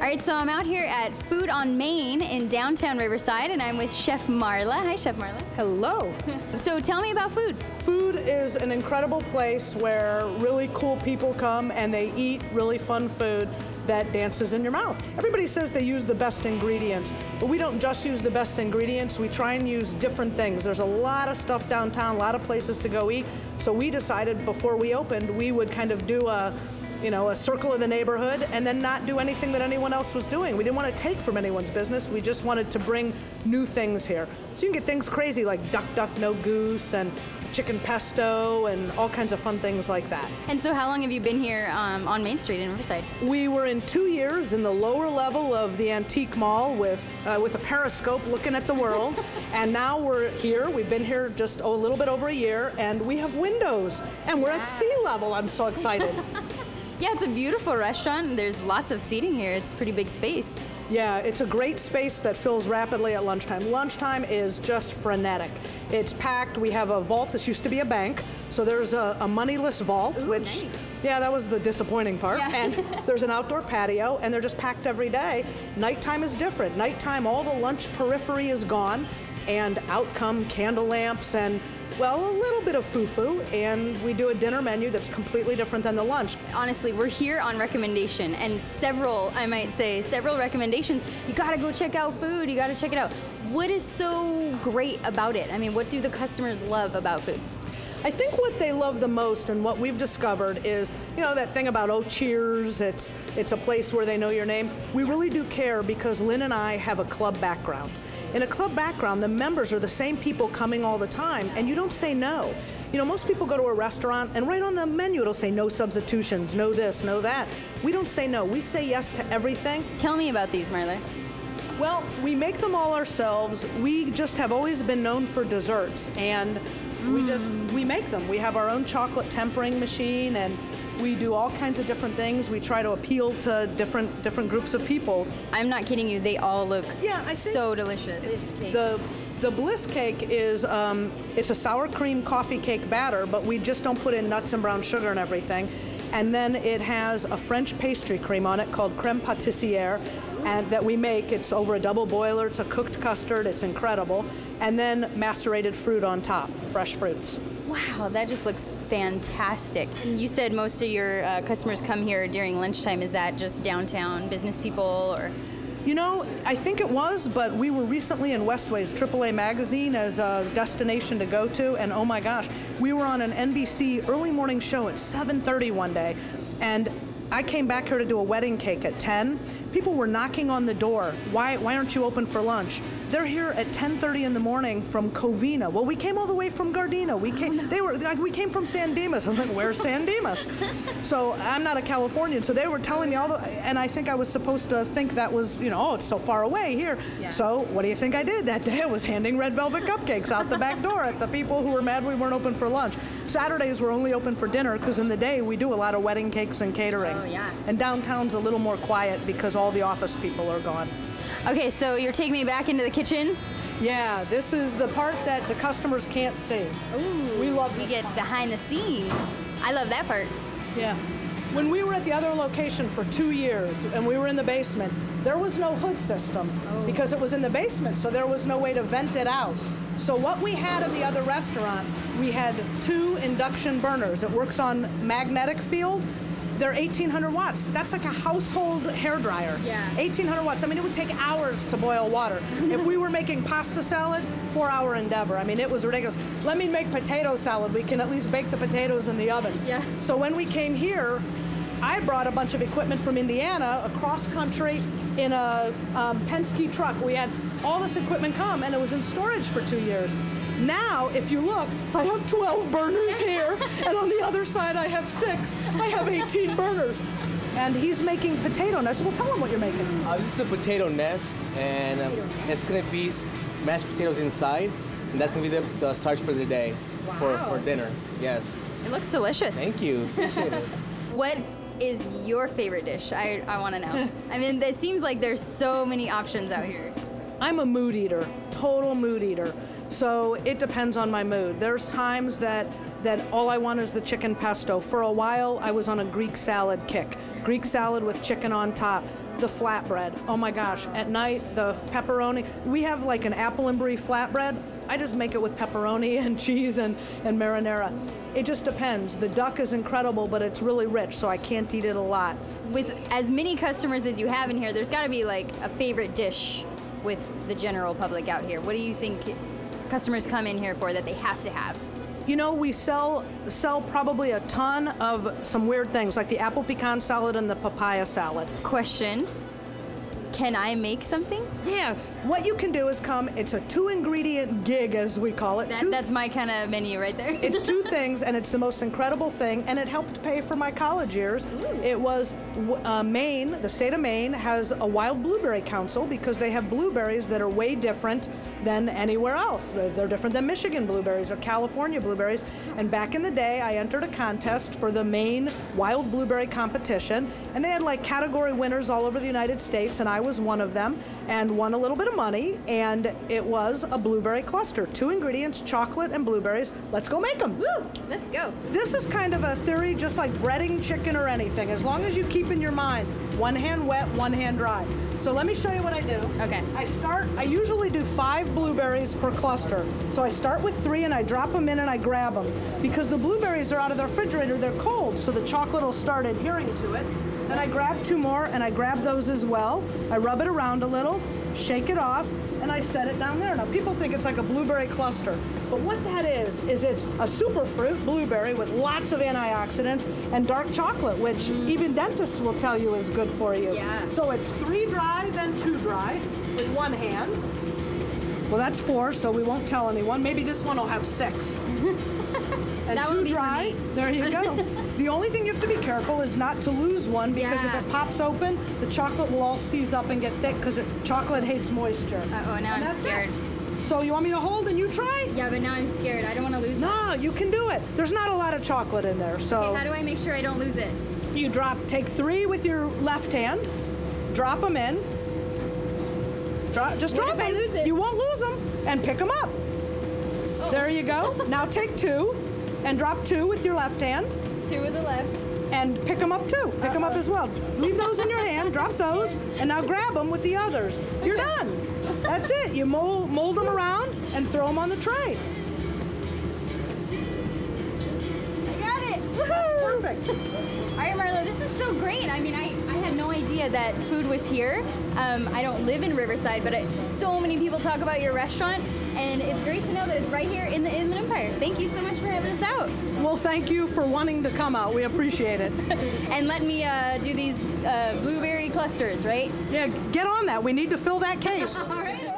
right, so I'm out here at Phood on Main in downtown Riverside, and I'm with Chef Marla. Hi, Chef Marla. Hello. So tell me about Phood. Phood is an incredible place where really cool people come and they eat really fun food that dances in your mouth. Everybody says they use the best ingredients, but we don't just use the best ingredients. We try and use different things. There's a lot of stuff downtown, a lot of places to go eat. So we decided before we opened, we would kind of do a circle of the neighborhood and then not do anything that anyone else was doing. We didn't want to take from anyone's business. We just wanted to bring new things here. So you can get things crazy like duck, duck, no goose, and chicken pesto, and all kinds of fun things like that. And so how long have you been here on Main Street in Riverside? We were in 2 years in the lower level of the antique mall with a periscope looking at the world. And now we're here. We've been here just a little bit over a year, and we have windows, and we're at sea level. I'm so excited. Yeah, it's a beautiful restaurant. There's lots of seating here. It's a pretty big space. Yeah, it's a great space that fills rapidly at lunchtime. Lunchtime is just frenetic. It's packed. We have a vault. This used to be a bank, so there's a moneyless vault. Ooh, which, nice. Yeah, that was the disappointing part. Yeah. And there's an outdoor patio, and they're just packed every day. Nighttime is different. Nighttime, all the lunch periphery is gone, and out come candle lamps and, well, a little bit of foo-foo, and we do a dinner menu that's completely different than the lunch. Honestly, we're here on recommendation, and several recommendations. You gotta go check out Phood, you gotta check it out. What is so great about it? I mean, what do the customers love about Phood? I think what they love the most and what we've discovered is, that thing about, oh, cheers, it's a place where they know your name. We really do care because Lyn and I have a club background. In a club background, the members are the same people coming all the time, and you don't say no. Most people go to a restaurant, and right on the menu it'll say no substitutions, no this, no that. We don't say no. We say yes to everything. Tell me about these, Marla. Well, we make them all ourselves. We just have always been known for desserts, and we make them. We have our own chocolate tempering machine, and we do all kinds of different things. We try to appeal to different groups of people. I'm not kidding you, they all look so delicious. The Bliss Cake is, it's a sour cream coffee cake batter, but we just don't put in nuts and brown sugar and everything. And then it has a French pastry cream on it called crème pâtissière, and that we make. It's over a double boiler. It's a cooked custard. It's incredible. And then macerated fruit on top, fresh fruits. Wow, that just looks fantastic. And you said most of your customers come here during lunchtime. Is that just downtown business people, or? I think it was, but we were recently in Westway's AAA magazine as a destination to go to, and oh my gosh, we were on an NBC early morning show at 7:30 one day, and I came back here to do a wedding cake at 10. People were knocking on the door. Why aren't you open for lunch? They're here at 10:30 in the morning from Covina. Well, we came all the way from Gardena. We came from San Dimas. I'm like, where's San Dimas? So I'm not a Californian, so they were telling me and I think I was supposed to think that was, oh, it's so far away here. Yeah. So what do you think I did that day? I was handing red velvet cupcakes out the back door at the people who were mad we weren't open for lunch. Saturdays we're only open for dinner because in the day we do a lot of wedding cakes and catering. Oh, yeah. And downtown's a little more quiet because all the office people are gone. Okay, so you're taking me back into the kitchen? Yeah, this is the part that the customers can't see. Ooh, we get behind the scenes. I love that part. Yeah. When we were at the other location for 2 years and we were in the basement, there was no hood system because it was in the basement, so there was no way to vent it out. So what we had in the other restaurant, we had 2 induction burners. It works on magnetic field. They're 1,800 watts. That's like a household hairdryer. Yeah. 1,800 watts. I mean, it would take hours to boil water. If we were making pasta salad, 4-hour endeavor. I mean, it was ridiculous. Let me make potato salad. We can at least bake the potatoes in the oven. Yeah. So when we came here, I brought a bunch of equipment from Indiana, across country, in a Penske truck. We had all this equipment come, and it was in storage for 2 years. Now, if you look, I have 12 burners here, and on the other side I have 6. I have 18 burners. And he's making potato nests. Well, tell him what you're making. This is a potato nest, and it's going to be mashed potatoes inside, and that's going to be the starch for the day. Wow. for dinner. Yes. It looks delicious. Thank you. Appreciate it. What is your favorite dish? I want to know. I mean, it seems like there's so many options out here. I'm a mood eater, total mood eater. So it depends on my mood. There's times that all I want is the chicken pesto. For a while, I was on a Greek salad kick. Greek salad with chicken on top. The flatbread, oh my gosh. At night, the pepperoni. We have like an apple and brie flatbread. I just make it with pepperoni and cheese and marinara. It just depends. The duck is incredible, but it's really rich, so I can't eat it a lot. With as many customers as you have in here, there's got to be like a favorite dish with the general public out here. What do you think customers come in here for that they have to have? You know, we sell probably a ton of some weird things, like the apple pecan salad and the papaya salad. Question, can I make something? Yeah, what you can do is come, it's a 2-ingredient gig, as we call it. That's my kind of menu right there. It's 2 things, and it's the most incredible thing, and it helped pay for my college years. Ooh. It was Maine, the state of Maine, has a wild blueberry council because they have blueberries that are way different than anywhere else. They're different than Michigan blueberries or California blueberries. And back in the day, I entered a contest for the Maine Wild Blueberry Competition, and they had like category winners all over the United States, and I was one of them, and won a little bit of money, and it was a blueberry cluster. 2 ingredients, chocolate and blueberries. Let's go make them. Woo, let's go. This is kind of a theory, just like breading chicken or anything, as long as you keep in your mind, one hand wet, one hand dry. So let me show you what I do. Okay. I usually do 5 blueberries per cluster. So I start with 3 and I drop them in and I grab them. Because the blueberries are out of the refrigerator, they're cold, so the chocolate will start adhering to it. Then I grab 2 more and I grab those as well. I rub it around a little, shake it off, and I set it down there. Now people think it's like a blueberry cluster, but what that is it's a superfruit blueberry with lots of antioxidants and dark chocolate, which even dentists will tell you is good for you. Yeah. So it's 3 dry, then 2 dry with one hand. Well, that's 4, so we won't tell anyone. Maybe this one will have 6. And that 2 dry, there you go. The only thing you have to be careful is not to lose one, because if it pops open, the chocolate will all seize up and get thick, because chocolate hates moisture. Uh-oh, now I'm scared. So you want me to hold and you try? Yeah, but now I'm scared. I don't want to lose it. No, you can do it. There's not a lot of chocolate in there, so. Okay, how do I make sure I don't lose it? You take 3 with your left hand, drop them in. Just drop them. What if I lose it? You won't lose them, and pick them up. Oh. There you go. Now take 2 and drop 2 with your left hand. 2 with the left. And pick them up too. Pick them up as well. Leave those in your hand, drop those, and now grab them with the others. You're done. That's it. You mold them around and throw them on the tray. I got it. Woohoo! That's perfect. All right, Marla, this is so great. I mean, I had no idea that Phood was here. I don't live in Riverside, but so many people talk about your restaurant, and it's great to know that it's right here in the Inland Empire. Thank you so much for having us out. Well, thank you for wanting to come out. We appreciate it. And let me do these blueberry clusters, right? Yeah, get on that. We need to fill that case. All right.